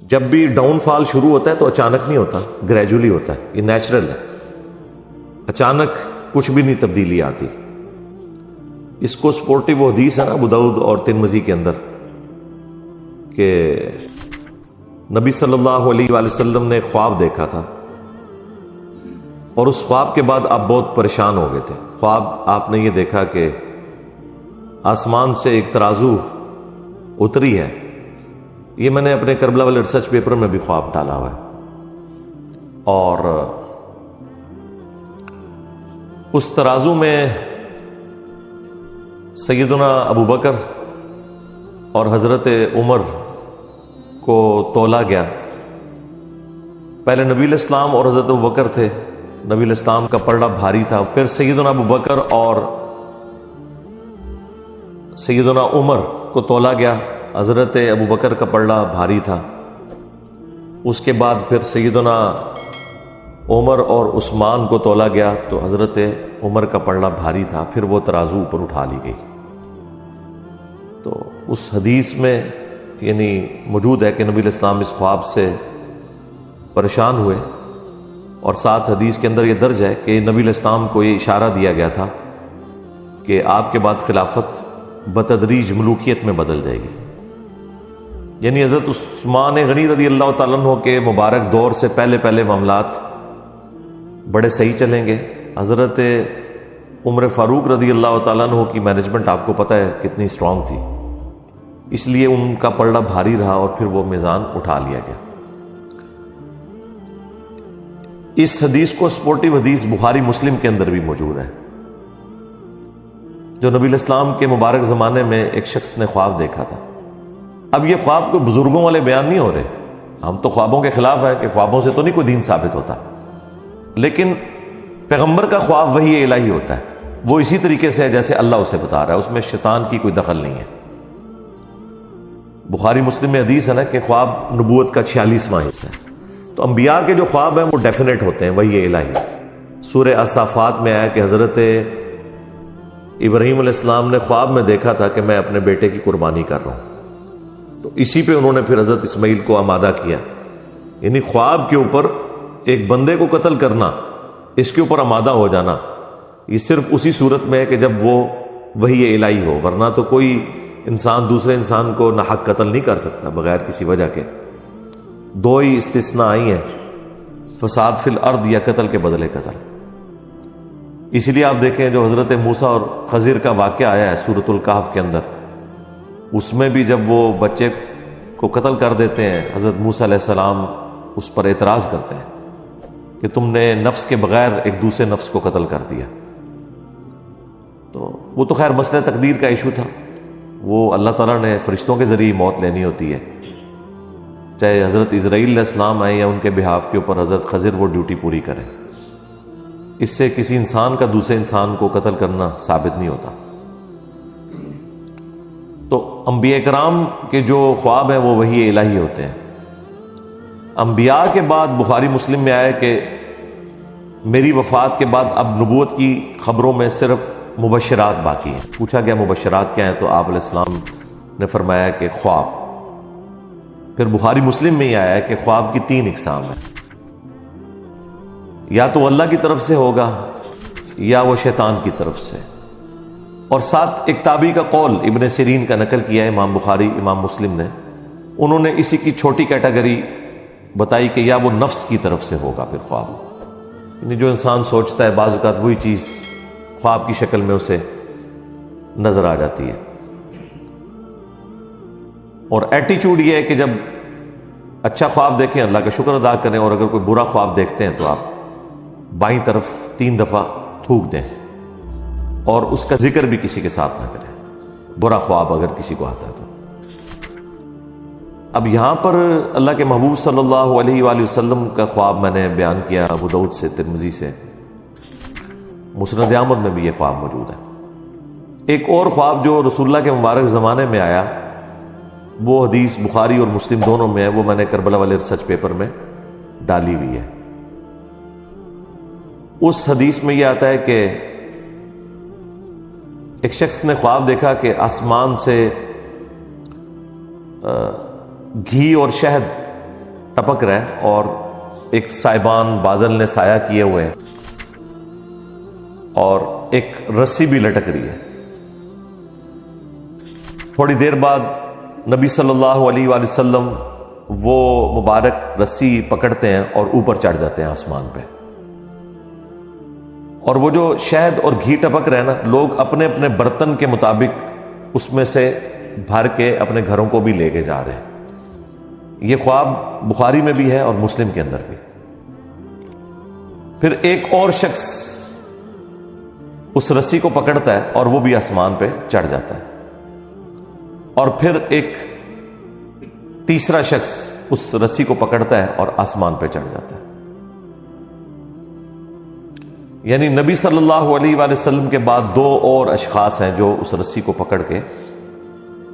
جب بھی ڈاؤن فال شروع ہوتا ہے تو اچانک نہیں ہوتا، گریجولی ہوتا ہے، یہ نیچرل ہے، اچانک کچھ بھی نہیں تبدیلی آتی۔ اس کو سپورٹیو حدیث ہے نا ابو داؤد اور ترمذی کے اندر کہ نبی صلی اللہ علیہ وآلہ وسلم نے ایک خواب دیکھا تھا، اور اس خواب کے بعد آپ بہت پریشان ہو گئے تھے۔ خواب آپ نے یہ دیکھا کہ آسمان سے ایک ترازو اتری ہے، یہ میں نے اپنے کربلا والے ریسرچ پیپر میں بھی خواب ڈالا ہوا ہے، اور اس ترازو میں سیدنا ابو بکر اور حضرت عمر کو تولا گیا۔ پہلے نبی علیہ السلام اور حضرت ابو بکر تھے، نبی علیہ السلام کا پلڑا بھاری تھا، پھر سیدنا ابو بکر اور سیدنا عمر کو تولا گیا، حضرت ابو بکر کا پلڑا بھاری تھا۔ اس کے بعد پھر سیدنا عمر اور عثمان کو تولا گیا تو حضرت عمر کا پلڑا بھاری تھا، پھر وہ ترازو اوپر اٹھا لی گئی۔ تو اس حدیث میں یعنی موجود ہے کہ نبی علیہ السلام اس خواب سے پریشان ہوئے، اور ساتھ حدیث کے اندر یہ درج ہے کہ نبی علیہ السلام کو یہ اشارہ دیا گیا تھا کہ آپ کے بعد خلافت بتدریج ملوکیت میں بدل جائے گی، یعنی حضرت عثمان غنی رضی اللہ تعالیٰ عنہ کے مبارک دور سے پہلے معاملات بڑے صحیح چلیں گے۔ حضرت عمر فاروق رضی اللہ تعالیٰ عنہ کی مینجمنٹ آپ کو پتہ ہے کتنی اسٹرانگ تھی، اس لیے ان کا پلڑا بھاری رہا اور پھر وہ میزان اٹھا لیا گیا۔ اس حدیث کو سپورٹیو حدیث بخاری مسلم کے اندر بھی موجود ہے، جو نبی علیہ السلام کے مبارک زمانے میں ایک شخص نے خواب دیکھا تھا۔ اب یہ خواب کوئی بزرگوں والے بیان نہیں ہو رہے، ہم تو خوابوں کے خلاف ہیں کہ خوابوں سے تو نہیں کوئی دین ثابت ہوتا، لیکن پیغمبر کا خواب وحی الہی ہوتا ہے، وہ اسی طریقے سے ہے جیسے اللہ اسے بتا رہا ہے، اس میں شیطان کی کوئی دخل نہیں ہے۔ بخاری مسلم میں حدیث ہے نا کہ خواب نبوت کا 46واں حصہ ہے، تو انبیاء کے جو خواب ہیں وہ ڈیفینیٹ ہوتے ہیں، وحی الہی۔ سورہ الصافات میں آیا کہ حضرت ابراہیم علیہ السلام نے خواب میں دیکھا تھا کہ میں اپنے بیٹے کی قربانی کر رہا ہوں، تو اسی پہ انہوں نے پھر حضرت اسماعیل کو آمادہ کیا، یعنی خواب کے اوپر ایک بندے کو قتل کرنا، اس کے اوپر آمادہ ہو جانا، یہ صرف اسی صورت میں ہے کہ جب وہ وحی الہی ہو، ورنہ تو کوئی انسان دوسرے انسان کو ناحق قتل نہیں کر سکتا بغیر کسی وجہ کے۔ دو ہی استثناء آئی ہیں، فساد فی الارض یا قتل کے بدلے قتل۔ اس لیے آپ دیکھیں جو حضرت موسیٰ اور خضر کا واقعہ آیا ہے سورۃ الکہف کے اندر، اس میں بھی جب وہ بچے کو قتل کر دیتے ہیں، حضرت موسیٰ علیہ السلام اس پر اعتراض کرتے ہیں کہ تم نے نفس کے بغیر ایک دوسرے نفس کو قتل کر دیا۔ تو وہ تو خیر مسئلہ تقدیر کا ایشو تھا، وہ اللہ تعالیٰ نے فرشتوں کے ذریعے موت لینی ہوتی ہے، چاہے حضرت اسرائیل علیہ السلام آئیں یا ان کے بہاف کے اوپر حضرت خضر وہ ڈیوٹی پوری کریں۔ اس سے کسی انسان کا دوسرے انسان کو قتل کرنا ثابت نہیں ہوتا۔ تو انبیاء کرام کے جو خواب ہیں وہ وحی الہی ہوتے ہیں۔ انبیاء کے بعد بخاری مسلم میں آیا کہ میری وفات کے بعد اب نبوت کی خبروں میں صرف مبشرات باقی ہیں۔ پوچھا گیا مبشرات کیا ہیں، تو آپ علیہ السلام نے فرمایا کہ خواب۔ پھر بخاری مسلم میں یہ آیا ہے کہ خواب کی 3 اقسام ہیں، یا تو اللہ کی طرف سے ہوگا یا وہ شیطان کی طرف سے، اور ساتھ ایک تابعی کا قول ابن سیرین کا نقل کیا ہے امام بخاری امام مسلم نے، انہوں نے اسی کی چھوٹی کیٹیگری بتائی کہ یا وہ نفس کی طرف سے ہوگا پھر خواب، یعنی جو انسان سوچتا ہے بعض اوقات وہی چیز خواب کی شکل میں اسے نظر آ جاتی ہے۔ اور ایٹیچیوڈ یہ ہے کہ جب اچھا خواب دیکھیں اللہ کا شکر ادا کریں، اور اگر کوئی برا خواب دیکھتے ہیں تو آپ بائیں طرف 3 دفعہ تھوک دیں، اور اس کا ذکر بھی کسی کے ساتھ نہ کریں، برا خواب اگر کسی کو آتا ہے تو۔ اب یہاں پر اللہ کے محبوب صلی اللہ علیہ وآلہ وسلم کا خواب میں نے بیان کیا، ابو داؤد سے، ترمذی سے، مسند احمد میں بھی یہ خواب موجود ہے۔ ایک اور خواب جو رسول اللہ کے مبارک زمانے میں آیا، وہ حدیث بخاری اور مسلم دونوں میں ہے، وہ میں نے کربلا والے ریسرچ پیپر میں ڈالی ہوئی ہے۔ اس حدیث میں یہ آتا ہے کہ ایک شخص نے خواب دیکھا کہ آسمان سے گھی اور شہد ٹپک رہا ہے اور ایک سائبان بادل نے سایہ کیے ہوئے ہیں اور ایک رسی بھی لٹک رہی ہے. تھوڑی دیر بعد نبی صلی اللہ علیہ وآلہ وسلم وہ مبارک رسی پکڑتے ہیں اور اوپر چڑھ جاتے ہیں آسمان پہ. اور وہ جو شہد اور گھی ٹپک رہے ہیں نا، لوگ اپنے اپنے برتن کے مطابق اس میں سے بھر کے اپنے گھروں کو بھی لے کے جا رہے ہیں. یہ خواب بخاری میں بھی ہے اور مسلم کے اندر بھی. پھر ایک اور شخص اس رسی کو پکڑتا ہے اور وہ بھی آسمان پہ چڑھ جاتا ہے. اور پھر ایک تیسرا شخص اس رسی کو پکڑتا ہے اور آسمان پہ چڑھ جاتا ہے. یعنی نبی صلی اللہ علیہ وآلہ وسلم کے بعد دو اور اشخاص ہیں جو اس رسی کو پکڑ کے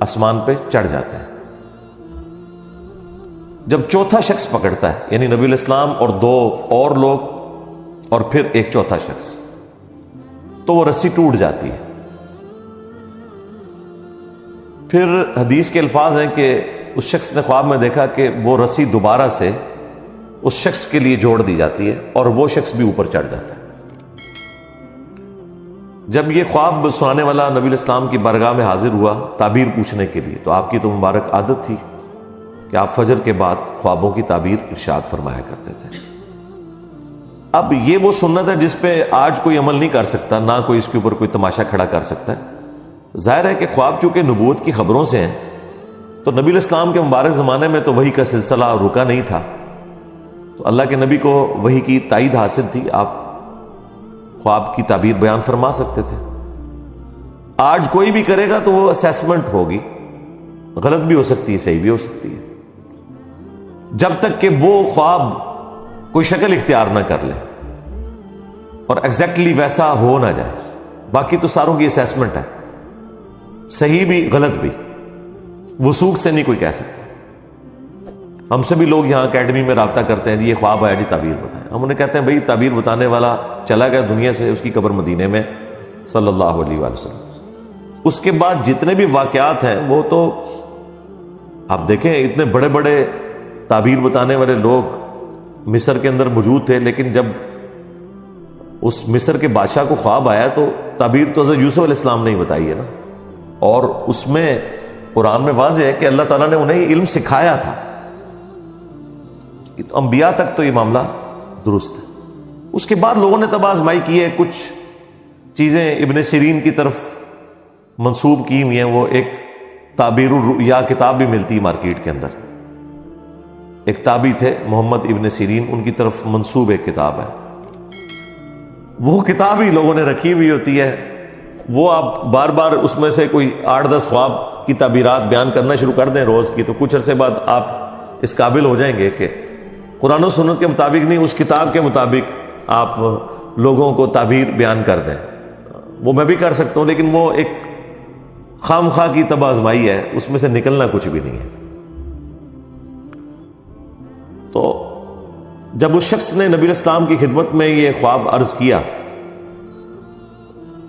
آسمان پہ چڑھ جاتے ہیں. جب چوتھا شخص پکڑتا ہے، یعنی نبی الاسلام اور دو اور لوگ اور پھر ایک چوتھا شخص، تو وہ رسی ٹوٹ جاتی ہے. پھر حدیث کے الفاظ ہیں کہ اس شخص نے خواب میں دیکھا کہ وہ رسی دوبارہ سے اس شخص کے لیے جوڑ دی جاتی ہے اور وہ شخص بھی اوپر چڑھ جاتا ہے. جب یہ خواب سنانے والا نبی الاسلام کی بارگاہ میں حاضر ہوا تعبیر پوچھنے کے لیے، تو آپ کی تو مبارک عادت تھی کہ آپ فجر کے بعد خوابوں کی تعبیر ارشاد فرمایا کرتے تھے. اب یہ وہ سنت ہے جس پہ آج کوئی عمل نہیں کر سکتا، نہ کوئی اس کے اوپر کوئی تماشا کھڑا کر سکتا ہے. ظاہر ہے کہ خواب چونکہ نبوت کی خبروں سے ہیں، تو نبی الاسلام کے مبارک زمانے میں تو وحی کا سلسلہ رکا نہیں تھا، تو اللہ کے نبی کو وحی کی تائید حاصل تھی، آپ خواب کی تعبیر بیان فرما سکتے تھے. آج کوئی بھی کرے گا تو وہ اسیسمنٹ ہوگی، غلط بھی ہو سکتی ہے، صحیح بھی ہو سکتی ہے، جب تک کہ وہ خواب کوئی شکل اختیار نہ کر لے اور ایگزیکٹلی ویسا ہو نہ جائے. باقی تو ساروں کی اسیسمنٹ ہے، صحیح بھی غلط بھی، وثوق سے نہیں کوئی کہہ سکتا. ہم سے بھی لوگ یہاں اکیڈمی میں رابطہ کرتے ہیں، جی یہ خواب آیا، جی تعبیر بتائیں. ہم انہیں کہتے ہیں بھئی تعبیر بتانے والا چلا گیا دنیا سے، اس کی قبر مدینے میں صلی اللہ علیہ وآلہ وسلم. اس کے بعد جتنے بھی واقعات ہیں وہ تو آپ دیکھیں، اتنے بڑے بڑے تعبیر بتانے والے لوگ مصر کے اندر موجود تھے، لیکن جب اس مصر کے بادشاہ کو خواب آیا تو تعبیر تو حضرت یوسف علیہ السلام نے ہی بتائی ہے نا. اور اس میں قرآن میں واضح ہے کہ اللہ تعالیٰ نے انہیں علم سکھایا تھا. تو انبیاء تک تو یہ معاملہ درست ہے. اس کے بعد لوگوں نے تب آزمائی کی ہے، کچھ چیزیں ابن سیرین کی طرف منسوب کی ہوئی ہیں. وہ ایک تعبیر الرؤیا کتاب بھی ملتی ہے مارکیٹ کے اندر. ایک تابعی تھے محمد ابن سیرین، ان کی طرف منسوب ایک کتاب ہے. وہ کتاب ہی لوگوں نے رکھی ہوئی ہوتی ہے. وہ آپ بار بار اس میں سے کوئی 8-10 خواب کی تعبیرات بیان کرنا شروع کر دیں روز کی، تو کچھ عرصے بعد آپ اس قابل ہو جائیں گے کہ قرآن و سنت کے مطابق نہیں، اس کتاب کے مطابق آپ لوگوں کو تعبیر بیان کر دیں. وہ میں بھی کر سکتا ہوں، لیکن وہ ایک خام خواہ کی تباہ آزمائی ہے، اس میں سے نکلنا کچھ بھی نہیں ہے. تو جب اس شخص نے نبی الاسلام کی خدمت میں یہ خواب عرض کیا،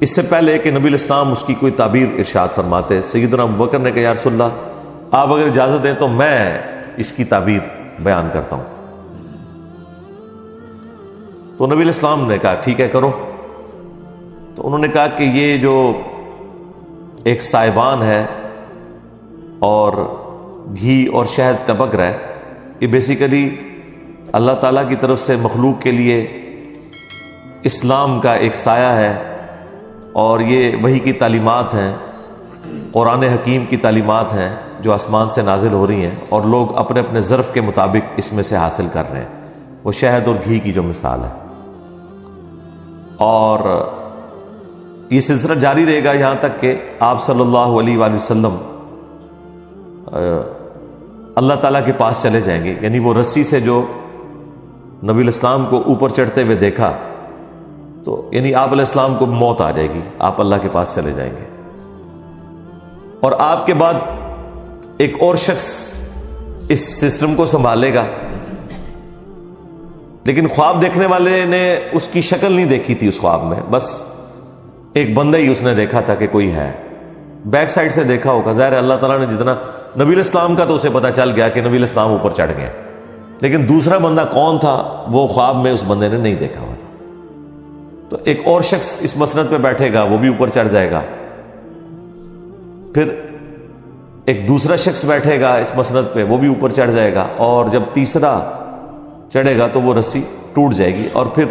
اس سے پہلے کہ نبی الاسلام اس کی کوئی تعبیر ارشاد فرماتے، سیدنا ابوبکر نے کہا یا رسول اللہ آپ اگر اجازت دیں تو میں اس کی تعبیر بیان کرتا ہوں. تو نبی الاسلام نے کہا ٹھیک ہے کرو. تو انہوں نے کہا کہ یہ جو ایک سائبان ہے اور گھی اور شہد ٹپک رہا ہے، یہ بیسیکلی اللہ تعالیٰ کی طرف سے مخلوق کے لیے اسلام کا ایک سایہ ہے، اور یہ وحی کی تعلیمات ہیں، قرآن حکیم کی تعلیمات ہیں جو آسمان سے نازل ہو رہی ہیں، اور لوگ اپنے اپنے ظرف کے مطابق اس میں سے حاصل کر رہے ہیں. وہ شہد اور گھی کی جو مثال ہے. اور یہ سلسلہ جاری رہے گا یہاں تک کہ آپ صلی اللہ علیہ وآلہ وسلم اللہ تعالیٰ کے پاس چلے جائیں گے. یعنی وہ رسی سے جو نبی الاسلام کو اوپر چڑھتے ہوئے دیکھا، تو یعنی آپ علیہ السلام کو موت آ جائے گی، آپ اللہ کے پاس چلے جائیں گے. اور آپ کے بعد ایک اور شخص اس سسٹم کو سنبھالے گا. لیکن خواب دیکھنے والے نے اس کی شکل نہیں دیکھی تھی اس خواب میں، بس ایک بندہ ہی اس نے دیکھا تھا کہ کوئی ہے. بیک سائڈ سے دیکھا ہوگا. ظاہر ہے اللہ تعالیٰ نے جتنا نبی الاسلام کا تو اسے پتا چل گیا کہ نبی الاسلام اوپر چڑھ گئے، لیکن دوسرا بندہ کون تھا وہ خواب میں اس بندے نے نہیں دیکھا ہوا تھا. تو ایک اور شخص اس مسند پہ بیٹھے گا, وہ بھی اوپر چڑھ جائے گا. پھر ایک دوسرا شخص بیٹھے گا اس مسند پہ, وہ بھی اوپر چڑھ جائے گا. اور جب تیسرا چڑھے گا تو وہ رسی ٹوٹ جائے گی, اور پھر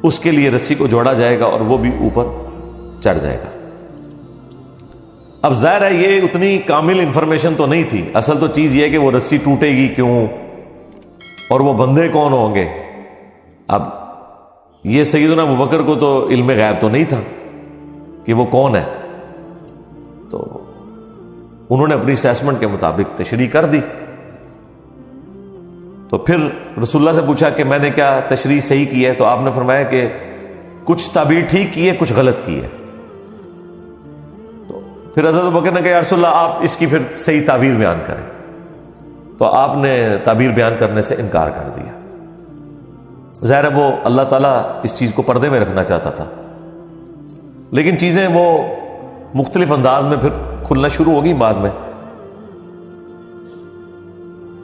اس کے لیے رسی کو جوڑا جائے گا اور وہ بھی اوپر چڑھ جائے گا. اب ظاہر ہے یہ اتنی کامل انفارمیشن تو نہیں تھی. اصل تو چیز یہ ہے کہ وہ رسی ٹوٹے گی کیوں اور وہ بندے کون ہوں گے. اب یہ سیدنا ابوبکر کو تو علم غیب تو نہیں تھا کہ وہ کون ہے, تو انہوں نے اپنی اسیسمنٹ کے مطابق تشریح کر دی. تو پھر رسول اللہ سے پوچھا کہ میں نے کیا تشریح صحیح کی ہے؟ تو آپ نے فرمایا کہ کچھ تعبیر ٹھیک کی ہے, کچھ غلط کی ہے. تو پھر حضرت ابوبکر نے کہا یا رسول اللہ آپ اس کی پھر صحیح تعبیر بیان کریں. تو آپ نے تعبیر بیان کرنے سے انکار کر دیا. ظاہر ہے وہ اللہ تعالیٰ اس چیز کو پردے میں رکھنا چاہتا تھا, لیکن چیزیں وہ مختلف انداز میں پھر کھلنا شروع ہوگی بعد میں.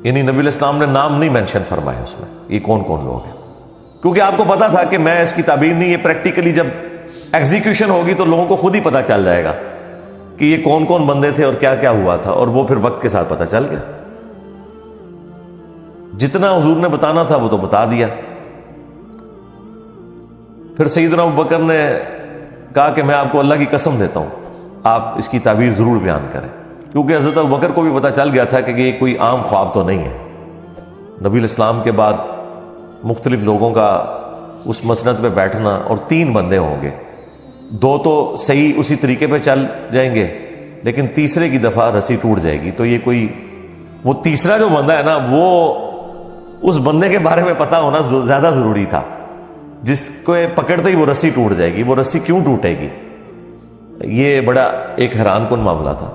یعنی نبی علیہ السلام نے نام نہیں مینشن فرمایا اس میں یہ کون کون لوگ ہیں, کیونکہ آپ کو پتا تھا کہ میں اس کی تعبیر نہیں, یہ پریکٹیکلی جب ایگزیکیوشن ہوگی تو لوگوں کو خود ہی پتا چل جائے گا کہ یہ کون کون بندے تھے اور کیا کیا ہوا تھا, اور وہ پھر وقت کے ساتھ پتا چل گیا. جتنا حضور نے بتانا تھا وہ تو بتا دیا. پھر سیدنا ابوبکر نے کہا کہ میں آپ کو اللہ کی قسم دیتا ہوں آپ اس کی تعبیر ضرور بیان کریں, کیونکہ حضرت ابوبکر کو بھی پتا چل گیا تھا کہ یہ کوئی عام خواب تو نہیں ہے. نبی علیہ السلام کے بعد مختلف لوگوں کا اس مسند پہ بیٹھنا, اور 3 بندے ہوں گے, 2 تو صحیح اسی طریقے پہ چل جائیں گے لیکن تیسرے کی دفعہ رسی ٹوٹ جائے گی. تو یہ کوئی وہ تیسرا جو بندہ ہے نا, وہ اس بندے کے بارے میں پتا ہونا زیادہ ضروری تھا جس کو پکڑتے ہی وہ رسی ٹوٹ جائے گی. وہ رسی کیوں ٹوٹے گی, یہ بڑا ایک حیران کن معاملہ تھا.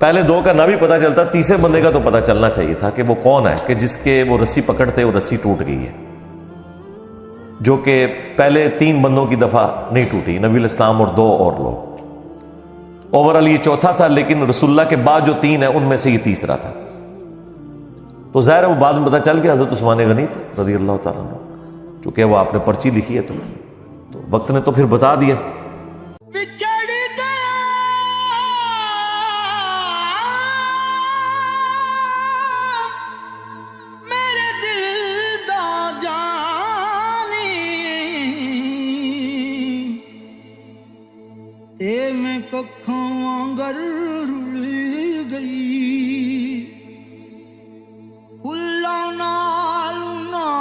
پہلے 2 کا نہ بھی پتا چلتا, تیسرے بندے کا تو پتا چلنا چاہیے تھا کہ وہ کون ہے کہ جس کے وہ رسی پکڑتے وہ رسی ٹوٹ گئی ہے, جو کہ پہلے 3 بندوں کی دفعہ نہیں ٹوٹی, نبی علیہ السلام اور 2 اور لوگ. اوورال یہ چوتھا تھا, لیکن رسول اللہ کے بعد جو 3 ہیں ان میں سے یہ تیسرا تھا. تو ظاہر ہے وہ بعد میں پتا چل گیا حضرت عثمان غنی تھے رضی اللہ تعالیٰ عنہ, چونکہ وہ آپ نے پرچی لکھی ہے تو وقت نے تو پھر بتا دیا. میں ککھوں وانگر رل گئی, پھلاں نال نازک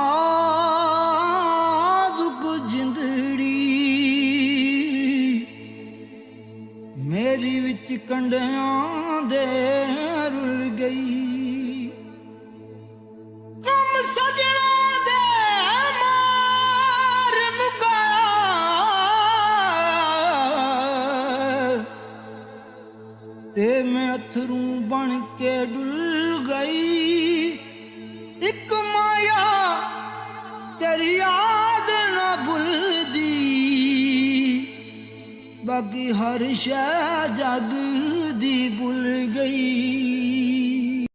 جندڑی میری وچ کنڈیاں دے رل گئی. کم سجنا دے مار مکا تے میں اتھروں بن کے ڈل گئی. ایک مایا تیری یاد نہ بھلدی, باقی ہر شے جگ دی بھل گئی.